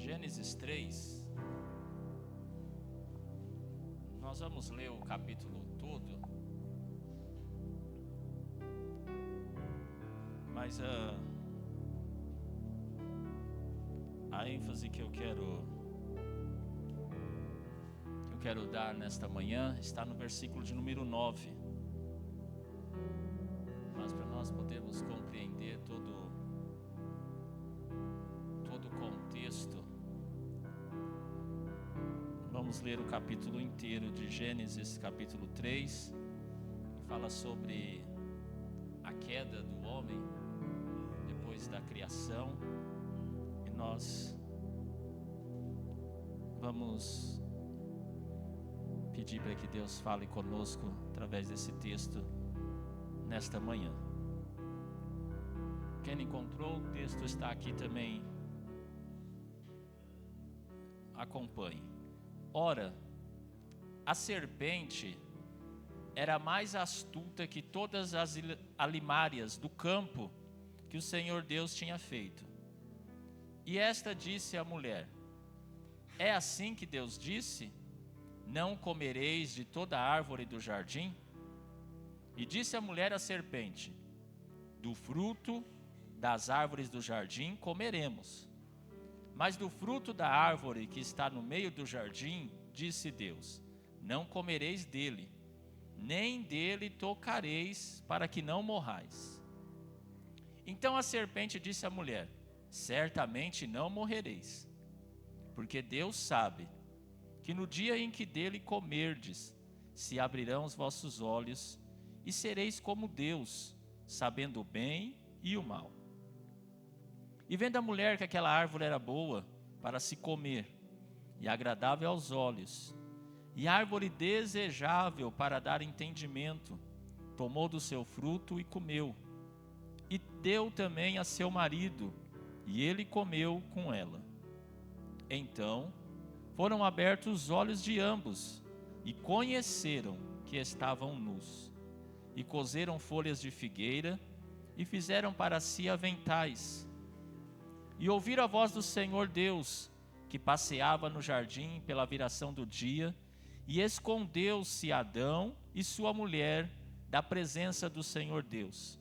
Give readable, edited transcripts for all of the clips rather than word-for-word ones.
Gênesis 3, nós vamos ler o capítulo todo, mas a ênfase que eu quero dar nesta manhã está no versículo de número 9. Mas para nós podermos compreender todo o contexto, vamos ler o capítulo inteiro de Gênesis, capítulo 3, que fala sobre a queda do homem depois da criação. E nós vamos pedir para que Deus fale conosco através desse texto nesta manhã. Quem encontrou, o texto está aqui também. Acompanhe. Ora, a serpente era mais astuta que todas as alimárias do campo que o Senhor Deus tinha feito. E esta disse à mulher: é assim que Deus disse: não comereis de toda árvore do jardim? E disse a mulher à serpente: do fruto das árvores do jardim comeremos. Mas do fruto da árvore que está no meio do jardim, disse Deus: não comereis dele, nem dele tocareis, para que não morrais. Então a serpente disse à mulher: certamente não morrereis, porque Deus sabe que no dia em que dele comerdes, se abrirão os vossos olhos, e sereis como Deus, sabendo o bem e o mal. E vendo a mulher que aquela árvore era boa para se comer, e agradável aos olhos, e árvore desejável para dar entendimento, tomou do seu fruto e comeu, e deu também a seu marido, e ele comeu com ela. Então foram abertos os olhos de ambos, e conheceram que estavam nus, e coseram folhas de figueira, e fizeram para si aventais. E ouviram a voz do Senhor Deus, que passeava no jardim pela viração do dia, e escondeu-se Adão e sua mulher da presença do Senhor Deus,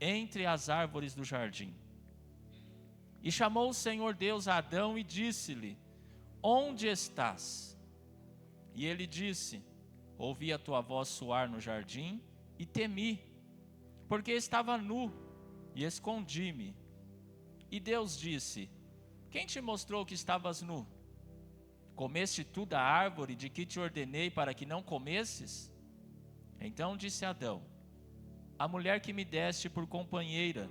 entre as árvores do jardim. E chamou o Senhor Deus a Adão e disse-lhe: onde estás? E ele disse: ouvi a tua voz soar no jardim e temi, porque estava nu e escondi-me. E Deus disse: quem te mostrou que estavas nu? Comeste tu da árvore de que te ordenei para que não comesses? Então disse Adão: a mulher que me deste por companheira,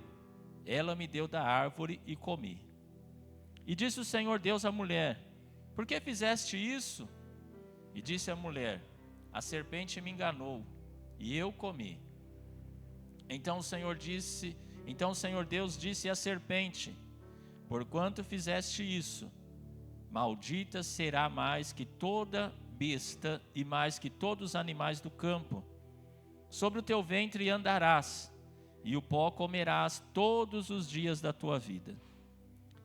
ela me deu da árvore e comi. E disse o Senhor Deus à mulher: por que fizeste isso? E disse a mulher: a serpente me enganou, e eu comi. Então o Senhor Deus disse à serpente: porquanto fizeste isso, maldita será mais que toda besta e mais que todos os animais do campo. Sobre o teu ventre andarás, e o pó comerás todos os dias da tua vida.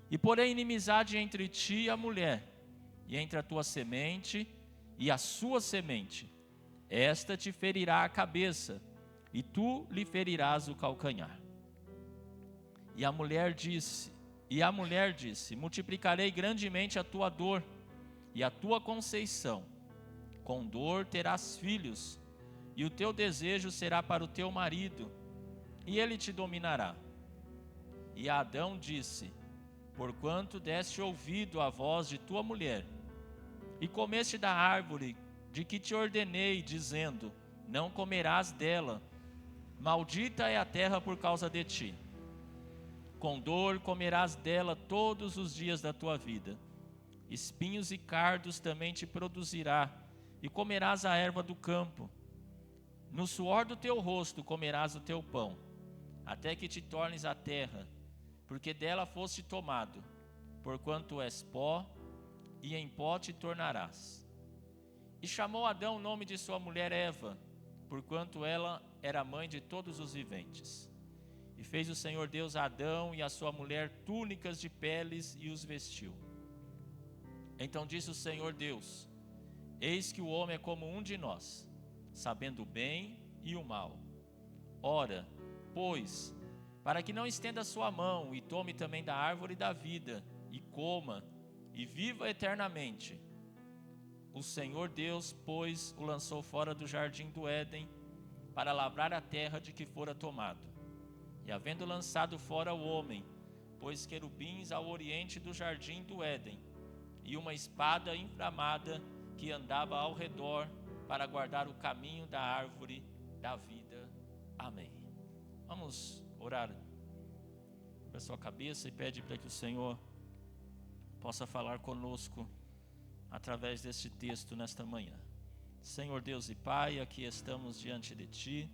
E porém inimizade entre ti e a mulher, e entre a tua semente e a sua semente. Esta te ferirá a cabeça, e tu lhe ferirás o calcanhar. E a mulher disse: multiplicarei grandemente a tua dor e a tua conceição. Com dor terás filhos, e o teu desejo será para o teu marido, e ele te dominará. E a Adão disse: porquanto deste ouvido à voz de tua mulher, e comeste da árvore de que te ordenei, dizendo: não comerás dela, maldita é a terra por causa de ti. Com dor comerás dela todos os dias da tua vida. Espinhos e cardos também te produzirá, e comerás a erva do campo. No suor do teu rosto comerás o teu pão, até que te tornes a terra, porque dela foste tomado, porquanto és pó, e em pó te tornarás. E chamou Adão o nome de sua mulher Eva, porquanto ela era mãe de todos os viventes. E fez o Senhor Deus a Adão e a sua mulher túnicas de peles e os vestiu. Então disse o Senhor Deus: eis que o homem é como um de nós, sabendo o bem e o mal. Ora, pois, para que não estenda a sua mão e tome também da árvore da vida, e coma, e viva eternamente. O Senhor Deus, pois, o lançou fora do jardim do Éden, para lavrar a terra de que fora tomado. E havendo lançado fora o homem, pôs querubins ao oriente do jardim do Éden, e uma espada inflamada que andava ao redor, para guardar o caminho da árvore da vida. Amém. Vamos orar para a sua cabeça e pede para que o Senhor possa falar conosco através deste texto nesta manhã. Senhor Deus e Pai, aqui estamos diante de Ti,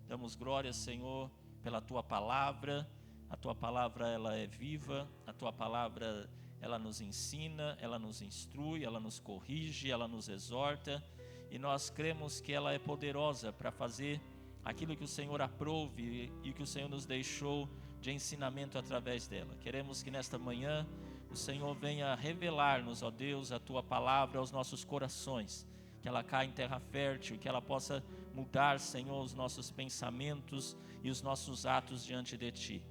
damos glória, Senhor, pela Tua palavra. A Tua palavra, ela é viva, a Tua palavra, ela nos ensina, ela nos instrui, ela nos corrige, ela nos exorta, e nós cremos que ela é poderosa para fazer aquilo que o Senhor aprove e que o Senhor nos deixou de ensinamento através dela. Queremos que nesta manhã o Senhor venha revelar-nos, ó Deus, a Tua palavra aos nossos corações, que ela caia em terra fértil, que ela possa mudar, Senhor, os nossos pensamentos e os nossos atos diante de Ti.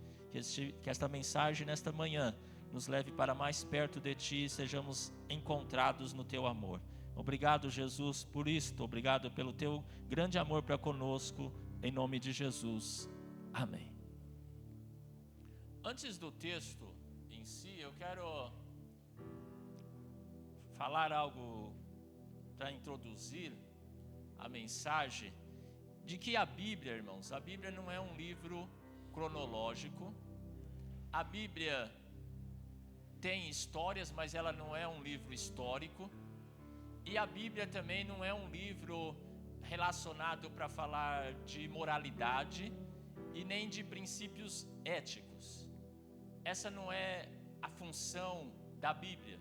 Que esta mensagem nesta manhã nos leve para mais perto de Ti e sejamos encontrados no Teu amor. Obrigado, Jesus, por isto. Obrigado pelo Teu grande amor para conosco, em nome de Jesus. Amém. Antes do texto em si, eu quero falar algo para introduzir a mensagem de que a Bíblia, irmãos, a Bíblia não é um livro cronológico. A Bíblia tem histórias, mas ela não é um livro histórico. E a Bíblia também não é um livro relacionado para falar de moralidade e nem de princípios éticos. Essa não é a função da Bíblia.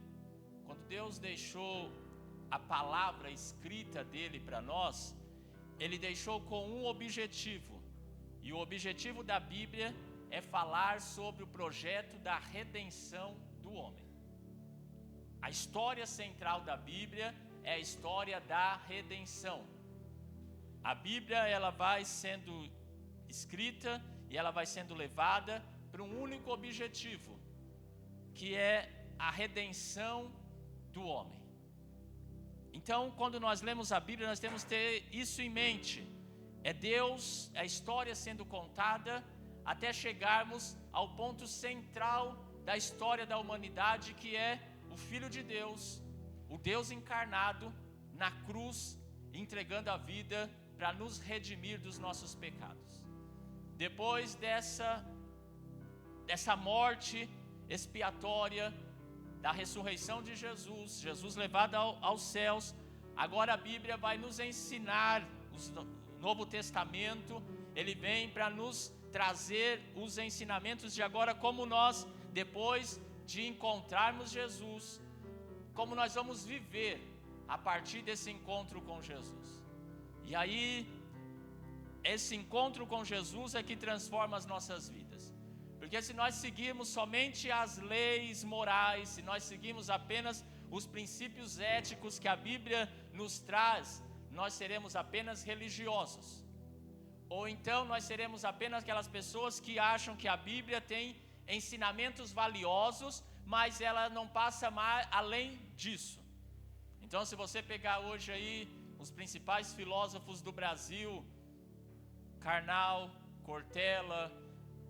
Quando Deus deixou a palavra escrita dele para nós, ele deixou com um objetivo. E o objetivo da Bíblia é falar sobre o projeto da redenção do homem. A história central da Bíblia é a história da redenção. A Bíblia, ela vai sendo escrita e ela vai sendo levada para um único objetivo, que é a redenção do homem. Então, quando nós lemos a Bíblia, nós temos que ter isso em mente. É Deus, a história sendo contada até chegarmos ao ponto central da história da humanidade, que é o Filho de Deus, o Deus encarnado na cruz, entregando a vida para nos redimir dos nossos pecados. Depois dessa morte expiatória, da ressurreição de Jesus, Jesus levado aos céus, agora a Bíblia vai nos ensinar, o Novo Testamento, ele vem para nos trazer os ensinamentos de agora, como nós, depois de encontrarmos Jesus, como nós vamos viver a partir desse encontro com Jesus. E aí, esse encontro com Jesus é que transforma as nossas vidas. Porque se nós seguirmos somente as leis morais, se nós seguirmos apenas os princípios éticos que a Bíblia nos traz, nós seremos apenas religiosos. Ou então nós seremos apenas aquelas pessoas que acham que a Bíblia tem ensinamentos valiosos, mas ela não passa mais além disso. Então, se você pegar hoje aí os principais filósofos do Brasil, Karnal, Cortella,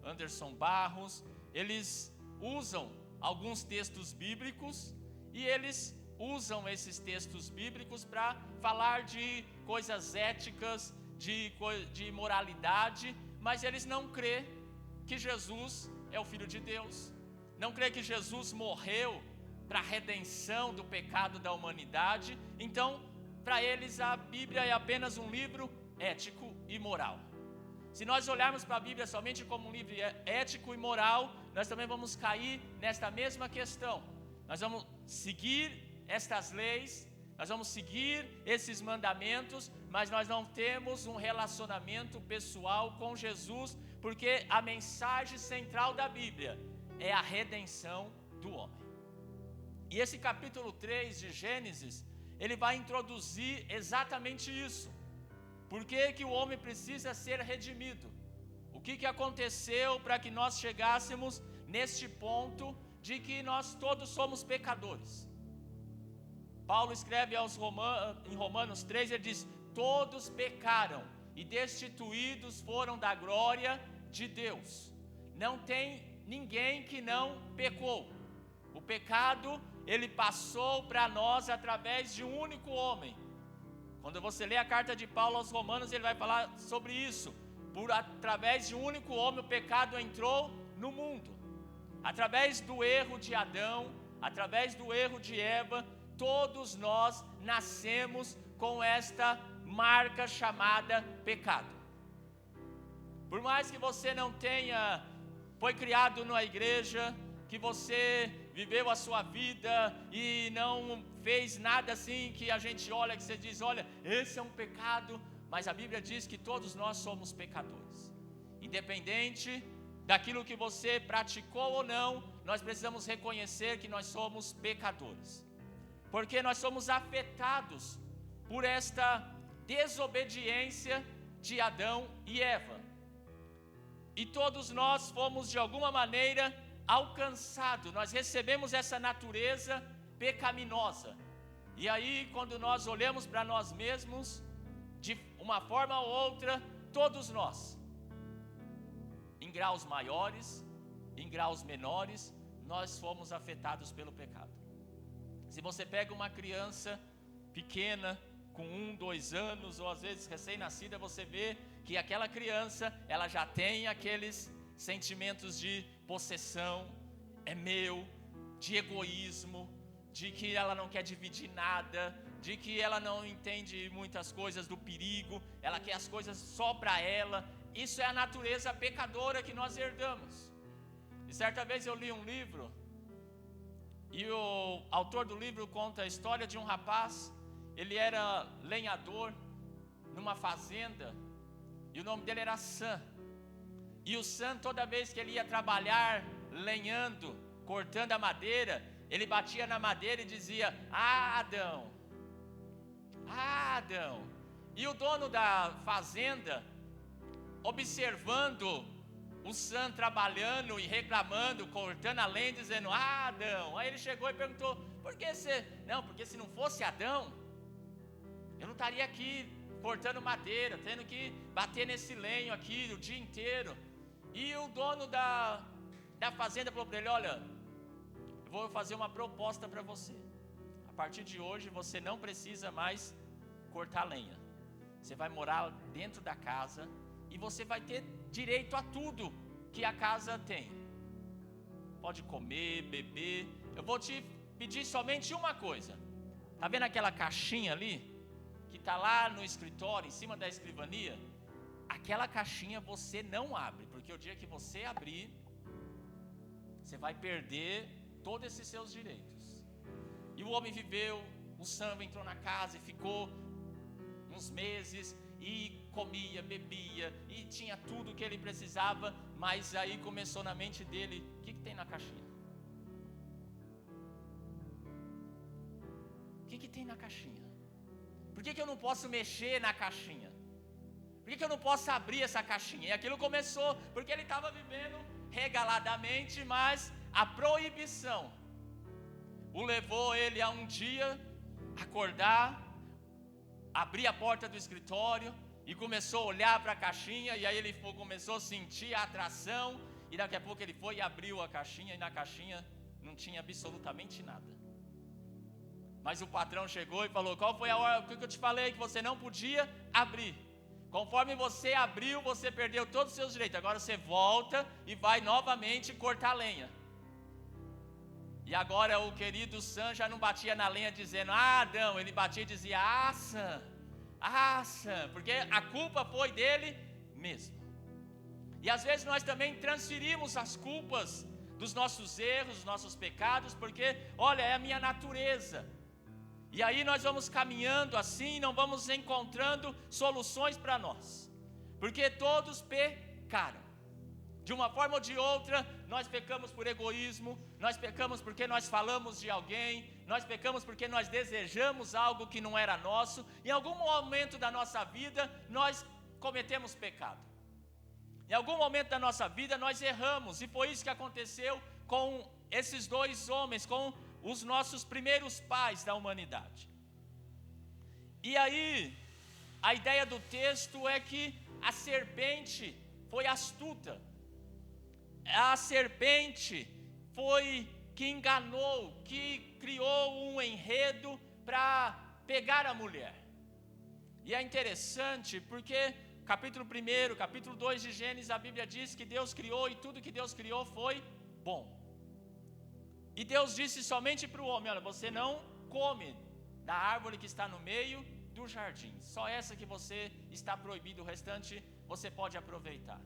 Anderson Barros, eles usam alguns textos bíblicos e eles usam esses textos bíblicos para falar de coisas éticas, de moralidade, mas eles não crêem que Jesus é o Filho de Deus, não crêem que Jesus morreu para a redenção do pecado da humanidade. Então, para eles a Bíblia é apenas um livro ético e moral. Se nós olharmos para a Bíblia somente como um livro ético e moral, nós também vamos cair nesta mesma questão. Nós vamos seguir estas leis, nós vamos seguir esses mandamentos, mas nós não temos um relacionamento pessoal com Jesus, porque a mensagem central da Bíblia é a redenção do homem. E esse capítulo 3 de Gênesis, ele vai introduzir exatamente isso. Por que que o homem precisa ser redimido? O que aconteceu para que nós chegássemos neste ponto de que nós todos somos pecadores? Paulo escreve em Romanos 3, ele diz: todos pecaram e destituídos foram da glória de Deus. Não tem ninguém que não pecou. O pecado, ele passou para nós através de um único homem. Quando você lê a carta de Paulo aos Romanos, ele vai falar sobre isso. Através de um único homem, o pecado entrou no mundo. Através do erro de Adão, através do erro de Eva, todos nós nascemos com esta marca chamada pecado. Por mais que você não foi criado na igreja, que você viveu a sua vida e não fez nada assim que a gente olha, que você diz, olha, esse é um pecado, mas a Bíblia diz que todos nós somos pecadores. Independente daquilo que você praticou ou não, nós precisamos reconhecer que nós somos pecadores. Porque nós somos afetados por esta desobediência de Adão e Eva. E todos nós fomos de alguma maneira alcançados, nós recebemos essa natureza pecaminosa. E aí, quando nós olhamos para nós mesmos, de uma forma ou outra, todos nós, em graus maiores, em graus menores, nós fomos afetados pelo pecado. Se você pega uma criança pequena, com 1, 2 anos, ou às vezes recém-nascida, você vê que aquela criança, ela já tem aqueles sentimentos de possessão, é meu, de egoísmo, de que ela não quer dividir nada, de que ela não entende muitas coisas do perigo, ela quer as coisas só para ela. Isso é a natureza pecadora que nós herdamos. E certa vez eu li um livro, e o autor do livro conta a história de um rapaz. Ele era lenhador numa fazenda, e o nome dele era Sam. E o Sam, toda vez que ele ia trabalhar lenhando, cortando a madeira, ele batia na madeira e dizia: Adão, Adão. E o dono da fazenda, observando o Sam trabalhando e reclamando, cortando a lenha, dizendo: Adão. Aí ele chegou e perguntou: por que você? Não, porque se não fosse Adão, eu não estaria aqui cortando madeira, tendo que bater nesse lenho aqui o dia inteiro. E o dono da fazenda falou para ele: olha, eu vou fazer uma proposta para você. A partir de hoje você não precisa mais cortar lenha. Você vai morar dentro da casa e você vai ter direito a tudo que a casa tem. Pode comer, beber. Eu vou te pedir somente uma coisa. Tá vendo aquela caixinha ali? Que está lá no escritório, em cima da escrivania? Aquela caixinha você não abre, porque o dia que você abrir, você vai perder todos esses seus direitos. E o homem viveu, o Sam entrou na casa e ficou uns meses, e comia, bebia, e tinha tudo que ele precisava, mas aí começou na mente dele: o que tem na caixinha? O que tem na caixinha? Por que eu não posso mexer na caixinha? Por que eu não posso abrir essa caixinha? E aquilo começou, porque ele estava vivendo regaladamente, mas a proibição o levou ele a um dia acordar, abrir a porta do escritório e começou a olhar para a caixinha. E aí ele começou a sentir a atração, e daqui a pouco ele foi e abriu a caixinha, e na caixinha não tinha absolutamente nada. Mas o patrão chegou e falou: qual foi a hora que eu te falei que você não podia abrir? Conforme você abriu, você perdeu todos os seus direitos. Agora você volta e vai novamente cortar lenha. E agora o querido Sam já não batia na lenha dizendo: Adão. Ele batia e dizia: Sam, Sam, porque a culpa foi dele mesmo. E às vezes nós também transferimos as culpas dos nossos erros, dos nossos pecados, porque, olha, é a minha natureza. E aí nós vamos caminhando assim, não vamos encontrando soluções para nós, porque todos pecaram. De uma forma ou de outra, nós pecamos por egoísmo, nós pecamos porque nós falamos de alguém, nós pecamos porque nós desejamos algo que não era nosso. Em algum momento da nossa vida, nós cometemos pecado. Em algum momento da nossa vida, nós erramos, e foi isso que aconteceu com esses dois homens, com os nossos primeiros pais da humanidade. E aí, a ideia do texto é que a serpente foi astuta. A serpente foi que enganou, que criou um enredo para pegar a mulher. E é interessante porque capítulo 1, capítulo 2 de Gênesis, a Bíblia diz que Deus criou e tudo que Deus criou foi bom. E Deus disse somente para o homem: olha, você não come da árvore que está no meio do jardim. Só essa que você está proibido, o restante você pode aproveitar.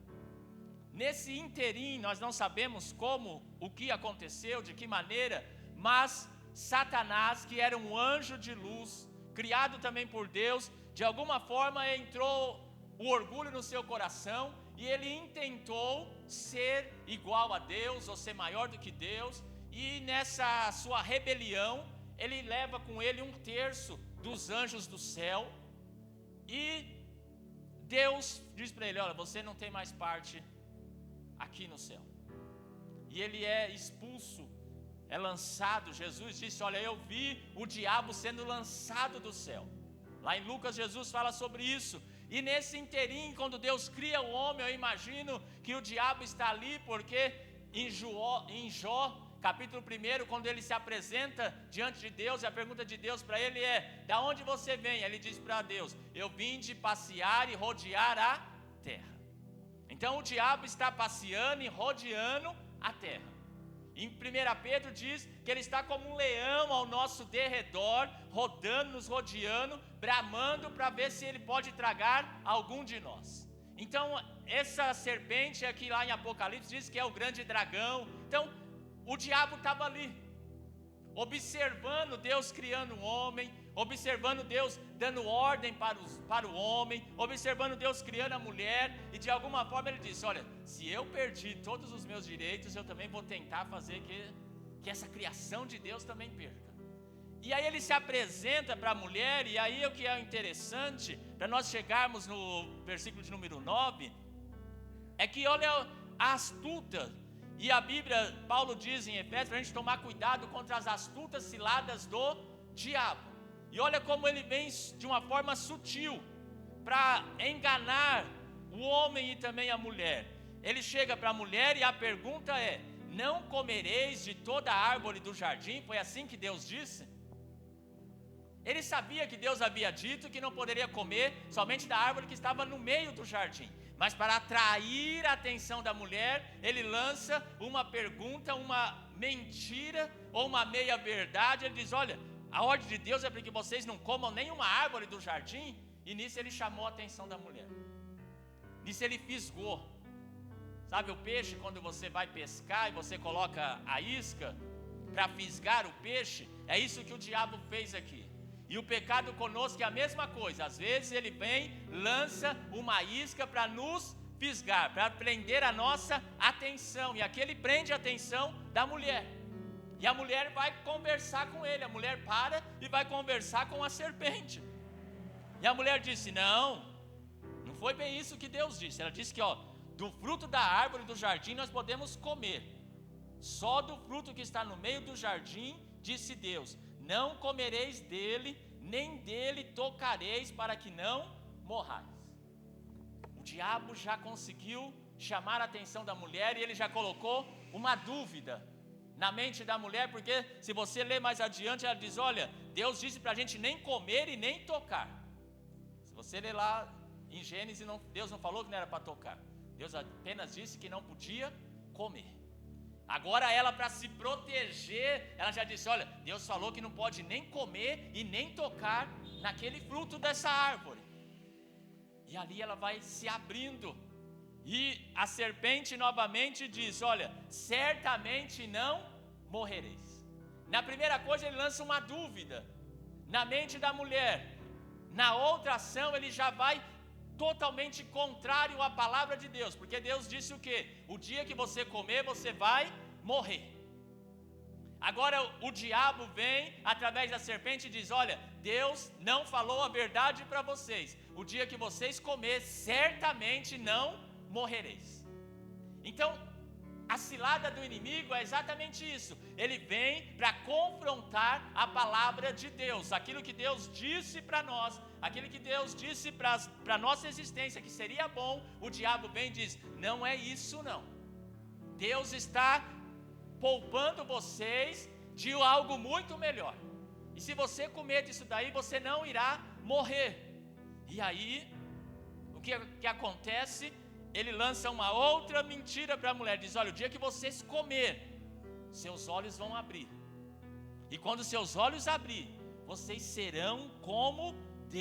Nesse interim, nós não sabemos como, o que aconteceu, de que maneira, mas Satanás, que era um anjo de luz, criado também por Deus, de alguma forma entrou o orgulho no seu coração, e ele intentou ser igual a Deus, ou ser maior do que Deus, e nessa sua rebelião, ele leva com ele 1/3 dos anjos do céu, e Deus diz para ele: olha, você não tem mais parte aqui no céu. E ele é expulso, é lançado. Jesus disse: olha, eu vi o diabo sendo lançado do céu. Lá em Lucas, Jesus fala sobre isso. E nesse interim, quando Deus cria o homem, eu imagino que o diabo está ali, porque em Jó, capítulo 1, quando ele se apresenta diante de Deus, e a pergunta de Deus para ele é: da onde você vem? Ele diz para Deus: eu vim de passear e rodear a terra. Então o diabo está passeando e rodeando a terra. Em 1 Pedro diz que ele está como um leão ao nosso derredor, rodando, nos rodeando, bramando para ver se ele pode tragar algum de nós. Então essa serpente aqui lá em Apocalipse diz que é o grande dragão. Então o diabo estava ali, observando Deus criando um homem, observando Deus dando ordem para o homem, observando Deus criando a mulher, e de alguma forma ele disse: olha, se eu perdi todos os meus direitos, eu também vou tentar fazer que essa criação de Deus também perca. E aí ele se apresenta para a mulher, e aí o que é interessante, para nós chegarmos no versículo de número 9, é que olha a astuta. E a Bíblia, Paulo diz em Efésios, para a gente tomar cuidado contra as astutas ciladas do diabo. E olha como ele vem de uma forma sutil, para enganar o homem e também a mulher. Ele chega para a mulher e a pergunta é: não comereis de toda a árvore do jardim? Foi assim que Deus disse? Ele sabia que Deus havia dito que não poderia comer somente da árvore que estava no meio do jardim. Mas para atrair a atenção da mulher, ele lança uma pergunta, uma mentira ou uma meia verdade. Ele diz: olha, a ordem de Deus é para que vocês não comam nenhuma árvore do jardim. E nisso ele chamou a atenção da mulher. Nisso ele fisgou. Sabe o peixe, quando você vai pescar e você coloca a isca para fisgar o peixe? É isso que o diabo fez aqui. E o pecado conosco é a mesma coisa. Às vezes ele vem, lança uma isca para nos fisgar, para prender a nossa atenção. E aqui ele prende a atenção da mulher. E a mulher vai conversar com ele. A mulher para e vai conversar com a serpente. E a mulher disse: não foi bem isso que Deus disse. Ela disse que do fruto da árvore do jardim nós podemos comer. Só do fruto que está no meio do jardim, disse Deus, não comereis dele, nem dele tocareis, para que não morrais. O diabo já conseguiu chamar a atenção da mulher, e ele já colocou uma dúvida na mente da mulher, porque se você ler mais adiante, ela diz: olha, Deus disse para a gente nem comer e nem tocar. Se você ler lá em Gênesis, Deus não falou que não era para tocar. Deus apenas disse que não podia comer. Agora ela, para se proteger, ela já disse: olha, Deus falou que não pode nem comer e nem tocar naquele fruto dessa árvore. E ali ela vai se abrindo. E a serpente novamente diz: olha, certamente não morrereis. Na primeira coisa ele lança uma dúvida na mente da mulher. Na outra ação ele já vai totalmente contrário à palavra de Deus, porque Deus disse o quê? O dia que você comer, você vai morrer. Agora o diabo vem através da serpente e diz: olha, Deus não falou a verdade para vocês. O dia que vocês comer, certamente não morrereis. Então, a cilada do inimigo é exatamente isso. Ele vem para confrontar a palavra de Deus, aquilo que Deus disse para nós, aquilo que Deus disse para a nossa existência, que seria bom. O diabo vem e diz: não é isso não. Deus está poupando vocês de algo muito melhor. E se você comer disso daí, você não irá morrer. E aí, o que acontece? Ele lança uma outra mentira para a mulher. Diz: olha, o dia que vocês comer, seus olhos vão abrir. E quando seus olhos abrir, vocês serão como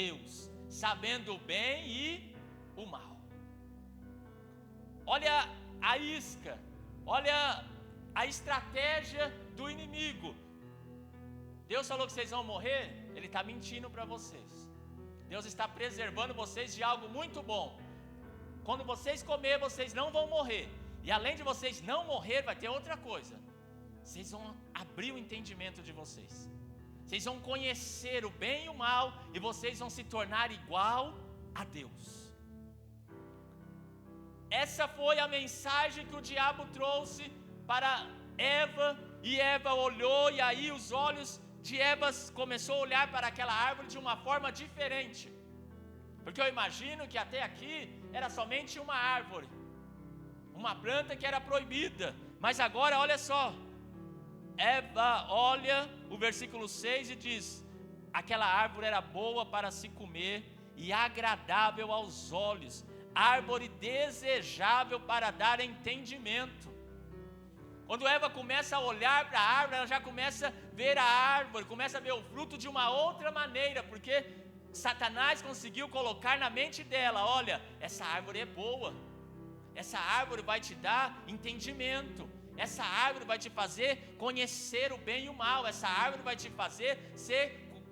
Deus, sabendo o bem e o mal. Olha a isca, olha a estratégia do inimigo. Deus falou que vocês vão morrer, Ele está mentindo para vocês. Deus está preservando vocês de algo muito bom. Quando vocês comer, vocês não vão morrer. E além de vocês não morrer, vai ter outra coisa. Vocês vão abrir o entendimento de vocês. Vocês vão conhecer o bem e o mal, e vocês vão se tornar igual a Deus. Essa foi a mensagem que o diabo trouxe para Eva, e Eva olhou, e aí os olhos de Eva começou a olhar para aquela árvore de uma forma diferente. Porque eu imagino que até aqui era somente uma árvore, uma planta que era proibida. Mas agora olha só, Eva olha o versículo 6 e diz: aquela árvore era boa para se comer e agradável aos olhos, árvore desejável para dar entendimento. Quando Eva começa a olhar para a árvore, ela já começa a ver a árvore, começa a ver o fruto de uma outra maneira, porque Satanás conseguiu colocar na mente dela: olha, essa árvore é boa, essa árvore vai te dar entendimento, essa árvore vai te fazer conhecer o bem e o mal, essa árvore vai te fazer ser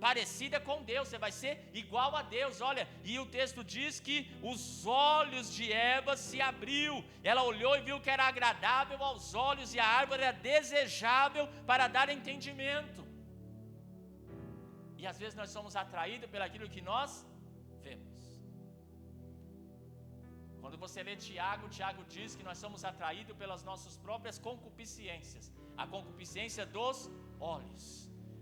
parecida com Deus, você vai ser igual a Deus. Olha, e o texto diz que os olhos de Eva se abriu, ela olhou e viu que era agradável aos olhos, e a árvore era desejável para dar entendimento. E às vezes nós somos atraídos pelaquilo que nós vemos. Quando você lê Tiago, Tiago diz que nós somos atraídos pelas nossas próprias concupiscências, a concupiscência dos olhos.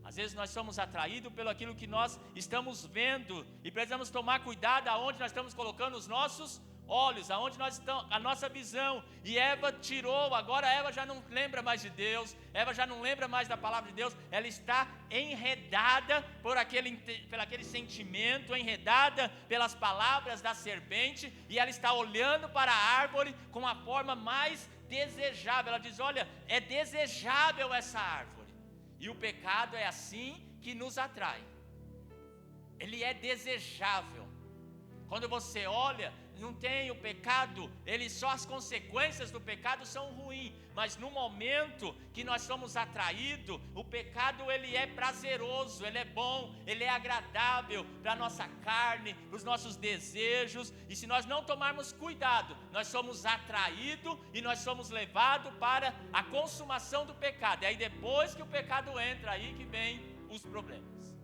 Às vezes nós somos atraídos pelo aquilo que nós estamos vendo, e precisamos tomar cuidado aonde nós estamos colocando os nossos olhos, aonde nós estamos, a nossa visão. E Eva tirou, agora Eva já não lembra mais de Deus, Eva já não lembra mais da palavra de Deus, ela está enredada por aquele sentimento, enredada pelas palavras da serpente, e ela está olhando para a árvore com a forma mais desejável. Ela diz: olha, é desejável essa árvore. E o pecado é assim que nos atrai. Ele é desejável. Quando você olha, não tem o pecado, só as consequências do pecado são ruins. Mas no momento que nós somos atraídos, o pecado ele é prazeroso, ele é bom, ele é agradável para a nossa carne, para os nossos desejos. E se nós não tomarmos cuidado, nós somos atraídos e nós somos levados para a consumação do pecado. E aí depois que o pecado entra, aí que vem os problemas.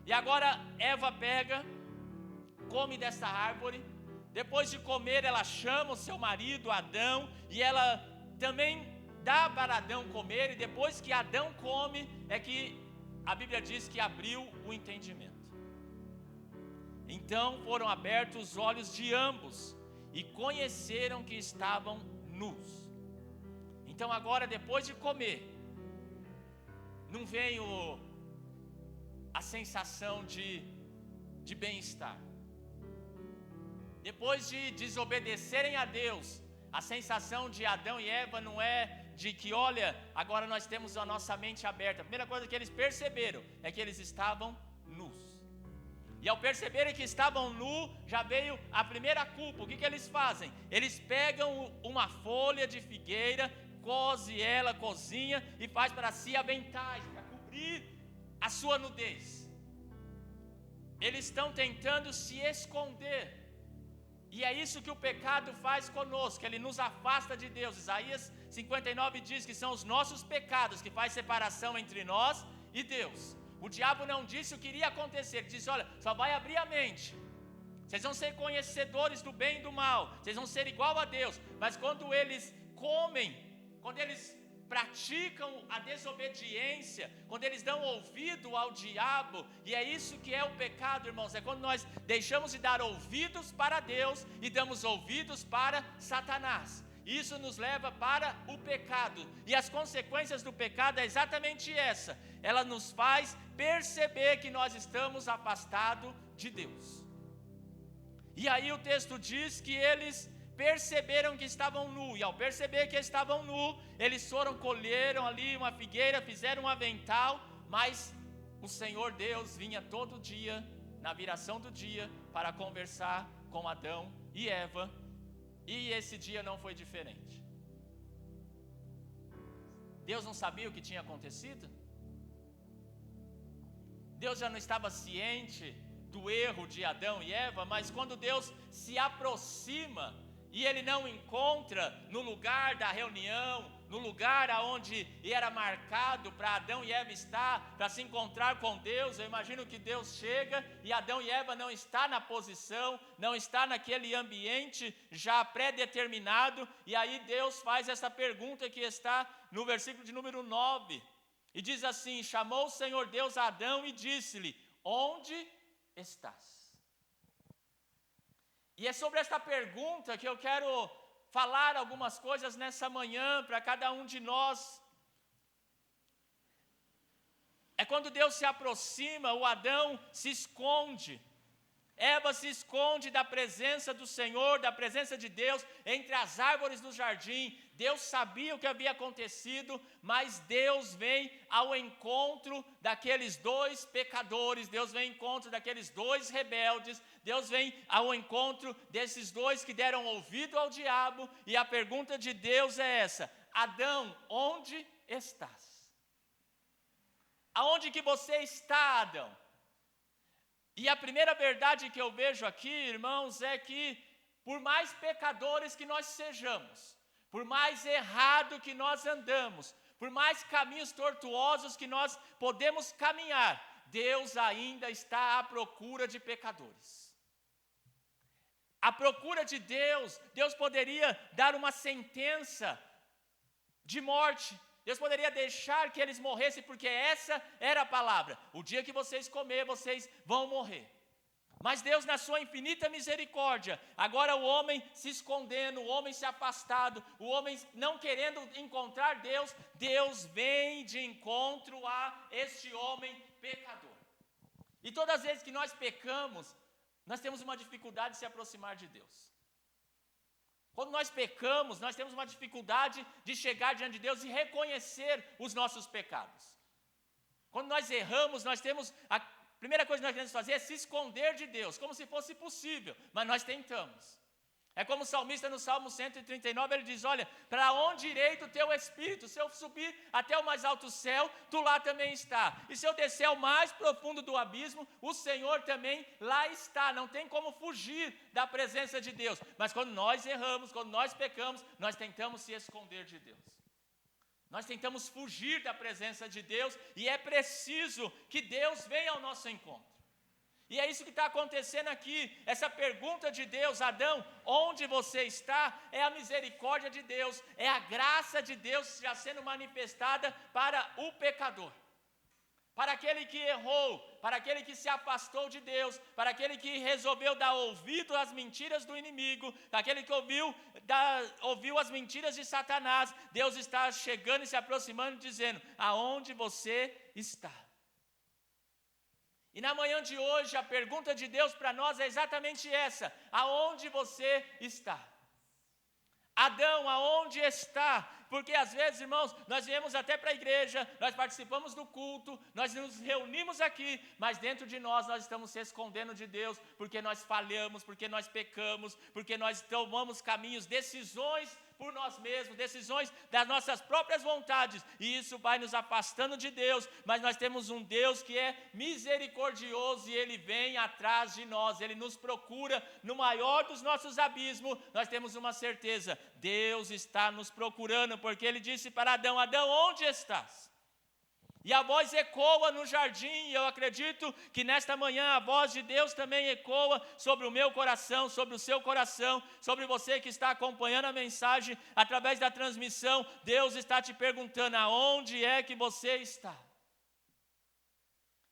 E agora Eva pega, come dessa árvore. Depois de comer, ela chama o seu marido Adão, e ela também dá para Adão comer. E depois que Adão come, é que a Bíblia diz que abriu o entendimento. Então foram abertos os olhos de ambos, e conheceram que estavam nus. Então agora, depois de comer, não veio a sensação de bem-estar. Depois de desobedecerem a Deus, a sensação de Adão e Eva não é de que, olha, agora nós temos a nossa mente aberta. A primeira coisa que eles perceberam é que eles estavam nus. E ao perceberem que estavam nus, já veio a primeira culpa. O que eles fazem? Eles pegam uma folha de figueira, cose ela, cozinha e faz para si aventais, para cobrir a sua nudez. Eles estão tentando se esconder. E é isso que o pecado faz conosco, ele nos afasta de Deus. Isaías 59 diz que são os nossos pecados que faz separação entre nós e Deus. O diabo não disse o que iria acontecer, ele disse, olha, só vai abrir a mente. Vocês vão ser conhecedores do bem e do mal, vocês vão ser igual a Deus. Mas quando eles comem, quando eles praticam a desobediência, quando eles dão ouvido ao diabo, e é isso que é o pecado, irmãos, é quando nós deixamos de dar ouvidos para Deus e damos ouvidos para Satanás. Isso nos leva para o pecado, e as consequências do pecado é exatamente essa, ela nos faz perceber que nós estamos afastados de Deus. E aí o texto diz que eles perceberam que estavam nus, e ao perceber que estavam nus, eles foram, colheram ali uma figueira, fizeram um avental, mas o Senhor Deus vinha todo dia, na viração do dia, para conversar com Adão e Eva, e esse dia não foi diferente. Deus não sabia o que tinha acontecido? Deus já não estava ciente do erro de Adão e Eva, mas quando Deus se aproxima, e ele não encontra no lugar da reunião, no lugar aonde era marcado para Adão e Eva estar, para se encontrar com Deus, eu imagino que Deus chega e Adão e Eva não está na posição, não está naquele ambiente já pré-determinado, e aí Deus faz essa pergunta que está no versículo de número 9, e diz assim, chamou o Senhor Deus a Adão e disse-lhe, onde estás? E é sobre esta pergunta que eu quero falar algumas coisas nessa manhã para cada um de nós. É quando Deus se aproxima, o Adão se esconde, Eva se esconde da presença do Senhor, da presença de Deus, entre as árvores do jardim. Deus sabia o que havia acontecido, mas Deus vem ao encontro daqueles dois pecadores, Deus vem ao encontro daqueles dois rebeldes, Deus vem ao encontro desses dois que deram ouvido ao diabo, e a pergunta de Deus é essa, Adão, onde estás? Aonde que você está, Adão? E a primeira verdade que eu vejo aqui, irmãos, é que por mais pecadores que nós sejamos, por mais errado que nós andamos, por mais caminhos tortuosos que nós podemos caminhar, Deus ainda está à procura de pecadores. À procura de Deus, Deus poderia dar uma sentença de morte, Deus poderia deixar que eles morressem, porque essa era a palavra, o dia que vocês comer, vocês vão morrer. Mas Deus, na sua infinita misericórdia, agora o homem se escondendo, o homem se afastado, o homem não querendo encontrar Deus, Deus vem de encontro a este homem pecador. E todas as vezes que nós pecamos, nós temos uma dificuldade de se aproximar de Deus. Quando nós pecamos, nós temos uma dificuldade de chegar diante de Deus e reconhecer os nossos pecados. Quando nós erramos, nós temos... A primeira coisa que nós queremos fazer é se esconder de Deus, como se fosse possível, mas nós tentamos. É como o salmista no Salmo 139, ele diz, olha, para onde irei do teu Espírito? Se eu subir até o mais alto céu, tu lá também está. E se eu descer ao mais profundo do abismo, o Senhor também lá está. Não tem como fugir da presença de Deus. Mas quando nós erramos, quando nós pecamos, nós tentamos se esconder de Deus. Nós tentamos fugir da presença de Deus, e é preciso que Deus venha ao nosso encontro. E é isso que está acontecendo aqui, essa pergunta de Deus, Adão, onde você está? É a misericórdia de Deus, é a graça de Deus já sendo manifestada para o pecador. Para aquele que errou, para aquele que se afastou de Deus, para aquele que resolveu dar ouvido às mentiras do inimigo, para aquele que ouviu as mentiras de Satanás, Deus está chegando e se aproximando e dizendo, aonde você está? E na manhã de hoje, a pergunta de Deus para nós é exatamente essa, aonde você está? Adão, aonde está? Porque às vezes, irmãos, nós viemos até para a igreja, nós participamos do culto, nós nos reunimos aqui, mas dentro de nós estamos se escondendo de Deus, porque nós falhamos, porque nós pecamos, porque nós tomamos caminhos, decisões por nós mesmos, decisões das nossas próprias vontades, e isso vai nos afastando de Deus. Mas nós temos um Deus que é misericordioso, e Ele vem atrás de nós, Ele nos procura no maior dos nossos abismos. Nós temos uma certeza: Deus está nos procurando, porque Ele disse para Adão: Adão, onde estás? E a voz ecoa no jardim, e eu acredito que nesta manhã a voz de Deus também ecoa sobre o meu coração, sobre o seu coração, sobre você que está acompanhando a mensagem através da transmissão. Deus está te perguntando: aonde é que você está?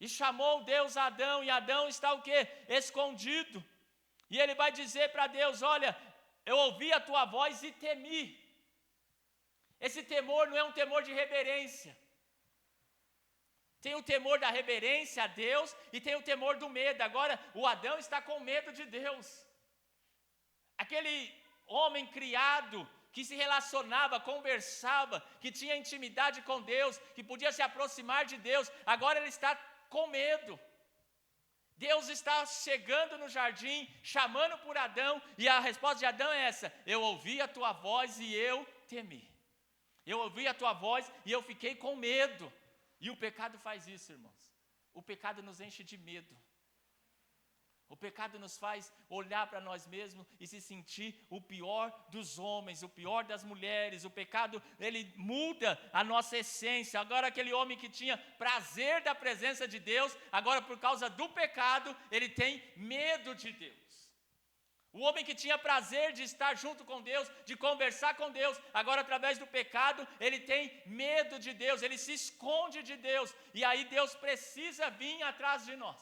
E chamou Deus a Adão, e Adão está o quê? Escondido. E ele vai dizer para Deus: olha, eu ouvi a tua voz e temi. Esse temor não é um temor de reverência. Tem o temor da reverência a Deus e tem o temor do medo. Agora, o Adão está com medo de Deus. Aquele homem criado que se relacionava, conversava, que tinha intimidade com Deus, que podia se aproximar de Deus, agora ele está com medo. Deus está chegando no jardim, chamando por Adão, e a resposta de Adão é essa: eu ouvi a tua voz e eu temi. Eu ouvi a tua voz e eu fiquei com medo. E o pecado faz isso, irmãos. O pecado nos enche de medo. O pecado nos faz olhar para nós mesmos e se sentir o pior dos homens, o pior das mulheres. O pecado, ele muda a nossa essência. Agora aquele homem que tinha prazer da presença de Deus, agora por causa do pecado, ele tem medo de Deus. O homem que tinha prazer de estar junto com Deus, de conversar com Deus, agora através do pecado, ele tem medo de Deus, ele se esconde de Deus. E aí Deus precisa vir atrás de nós.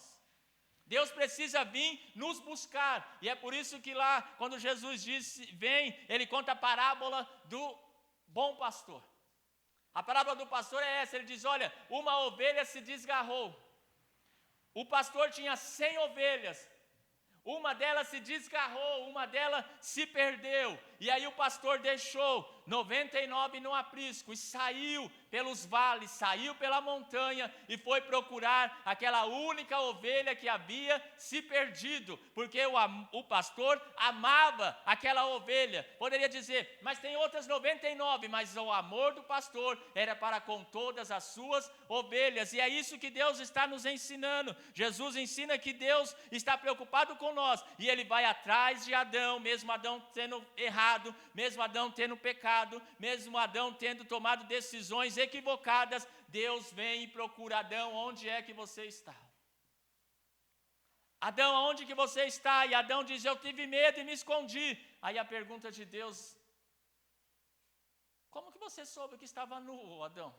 Deus precisa vir nos buscar. E é por isso que lá, quando Jesus disse, vem, ele conta a parábola do bom pastor. A parábola do pastor é essa, ele diz: olha, uma ovelha se desgarrou. O pastor tinha 100 ovelhas. Uma delas se desgarrou, uma delas se perdeu. E aí o pastor deixou 99 no aprisco e saiu pelos vales, saiu pela montanha e foi procurar aquela única ovelha que havia se perdido, porque o pastor amava aquela ovelha. Poderia dizer, mas tem outras 99, mas o amor do pastor era para com todas as suas ovelhas. E é isso que Deus está nos ensinando. Jesus ensina que Deus está preocupado com nós, e Ele vai atrás de Adão, mesmo Adão tendo errado, mesmo Adão tendo pecado, mesmo Adão tendo tomado decisões equivocadas. Deus vem e procura Adão: onde é que você está? Adão, aonde que você está? E Adão diz: eu tive medo e me escondi. Aí a pergunta de Deus: como que você soube que estava nu, Adão?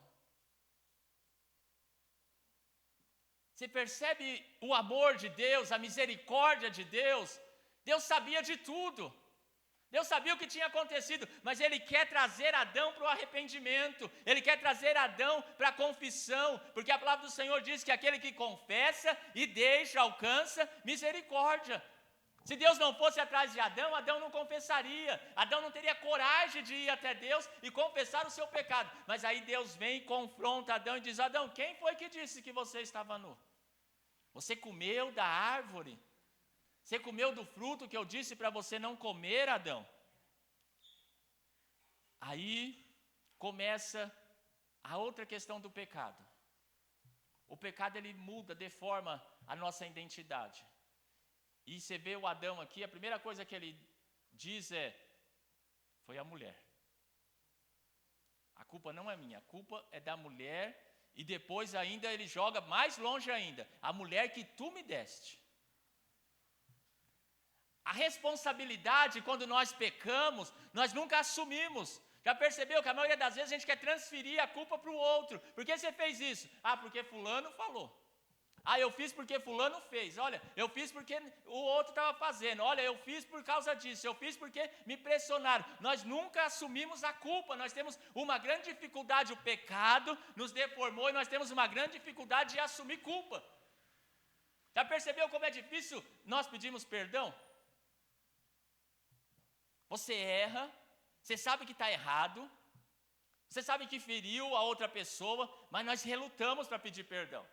Você percebe o amor de Deus, a misericórdia de Deus? Deus sabia de tudo. Deus sabia o que tinha acontecido, mas Ele quer trazer Adão para o arrependimento. Ele quer trazer Adão para a confissão, porque a palavra do Senhor diz que aquele que confessa e deixa, alcança misericórdia. Se Deus não fosse atrás de Adão, Adão não confessaria. Adão não teria coragem de ir até Deus e confessar o seu pecado. Mas aí Deus vem e confronta Adão e diz: Adão, quem foi que disse que você estava nu? Você comeu da árvore? Você comeu do fruto que eu disse para você não comer, Adão? Aí começa a outra questão do pecado. O pecado, ele muda, deforma a nossa identidade. E você vê o Adão aqui, a primeira coisa que ele diz é: foi a mulher. A culpa não é minha, a culpa é da mulher. E depois ainda ele joga mais longe ainda: a mulher que tu me deste. A responsabilidade, quando nós pecamos, nós nunca assumimos. Já percebeu que a maioria das vezes a gente quer transferir a culpa para o outro? Por que você fez isso? Ah, porque fulano falou. Ah, eu fiz porque fulano fez. Olha, eu fiz porque o outro estava fazendo. Olha, eu fiz por causa disso. Eu fiz porque me pressionaram. Nós nunca assumimos a culpa. Nós temos uma grande dificuldade. O pecado nos deformou e nós temos uma grande dificuldade de assumir culpa. Já percebeu como é difícil nós pedirmos perdão? Você erra, você sabe que está errado, você sabe que feriu a outra pessoa, mas nós relutamos para pedir perdão.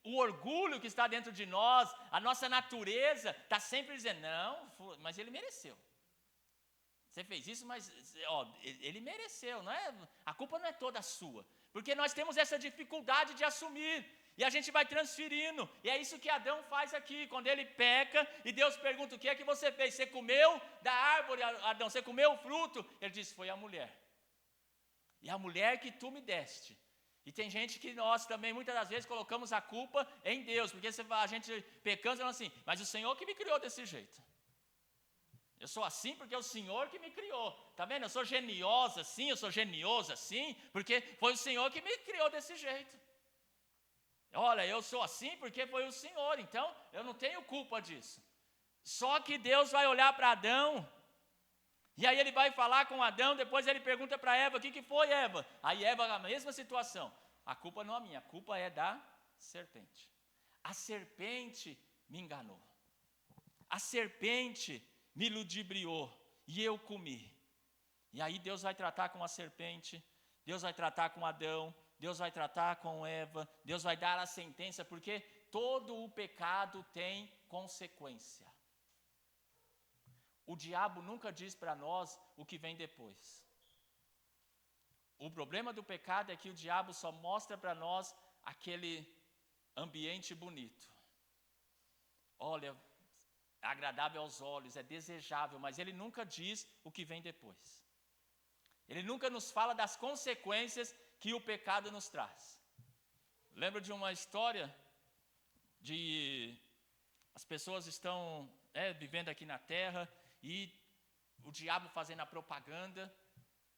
O orgulho que está dentro de nós, a nossa natureza, está sempre dizendo: não, mas ele mereceu. Você fez isso, mas ele mereceu, não é? A culpa não é toda sua. Porque nós temos essa dificuldade de assumir. E a gente vai transferindo. E é isso que Adão faz aqui. Quando ele peca e Deus pergunta: o que é que você fez? Você comeu da árvore, Adão? Você comeu o fruto? Ele diz: foi a mulher. E a mulher que tu me deste. E tem gente que nós também muitas das vezes colocamos a culpa em Deus. Porque a gente pecando, falando assim: mas o Senhor que me criou desse jeito. Eu sou assim porque é o Senhor que me criou. Está vendo? Eu sou geniosa assim, eu sou genioso assim, porque foi o Senhor que me criou desse jeito. Olha, eu sou assim porque foi o Senhor, então eu não tenho culpa disso. Só que Deus vai olhar para Adão, e aí ele vai falar com Adão, depois ele pergunta para Eva: o que foi, Eva? Aí Eva, a mesma situação: a culpa não é minha, a culpa é da serpente. A serpente me enganou. A serpente me ludibriou e eu comi. E aí Deus vai tratar com a serpente, Deus vai tratar com Adão, Deus vai tratar com Eva, Deus vai dar a sentença, porque todo o pecado tem consequência. O diabo nunca diz para nós o que vem depois. O problema do pecado é que o diabo só mostra para nós aquele ambiente bonito. Olha, é agradável aos olhos, é desejável, mas ele nunca diz o que vem depois. Ele nunca nos fala das consequências que o pecado nos traz. Lembro de uma história de as pessoas estão vivendo aqui na terra e o diabo fazendo a propaganda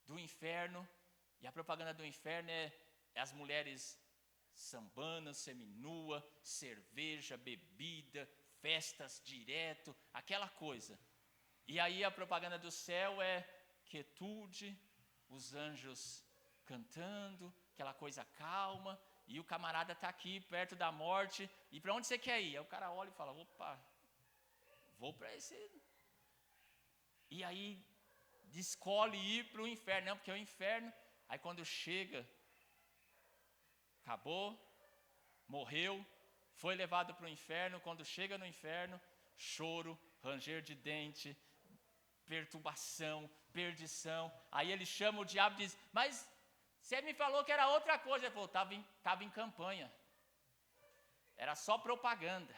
do inferno. E a propaganda do inferno é as mulheres sambando, seminua, cerveja, bebida, festas direto, aquela coisa. E aí a propaganda do céu é quietude, os anjos cantando, aquela coisa calma, e o camarada está aqui perto da morte, e para onde você quer ir? Aí o cara olha e fala: opa, vou para esse. E aí escolhe ir para o inferno, não, porque é o inferno. Aí quando chega, acabou, morreu, foi levado para o inferno. Quando chega no inferno, choro, ranger de dente, perturbação, perdição. Aí ele chama o diabo e diz: mas você me falou que era outra coisa. Ele falou: estava em campanha, era só propaganda.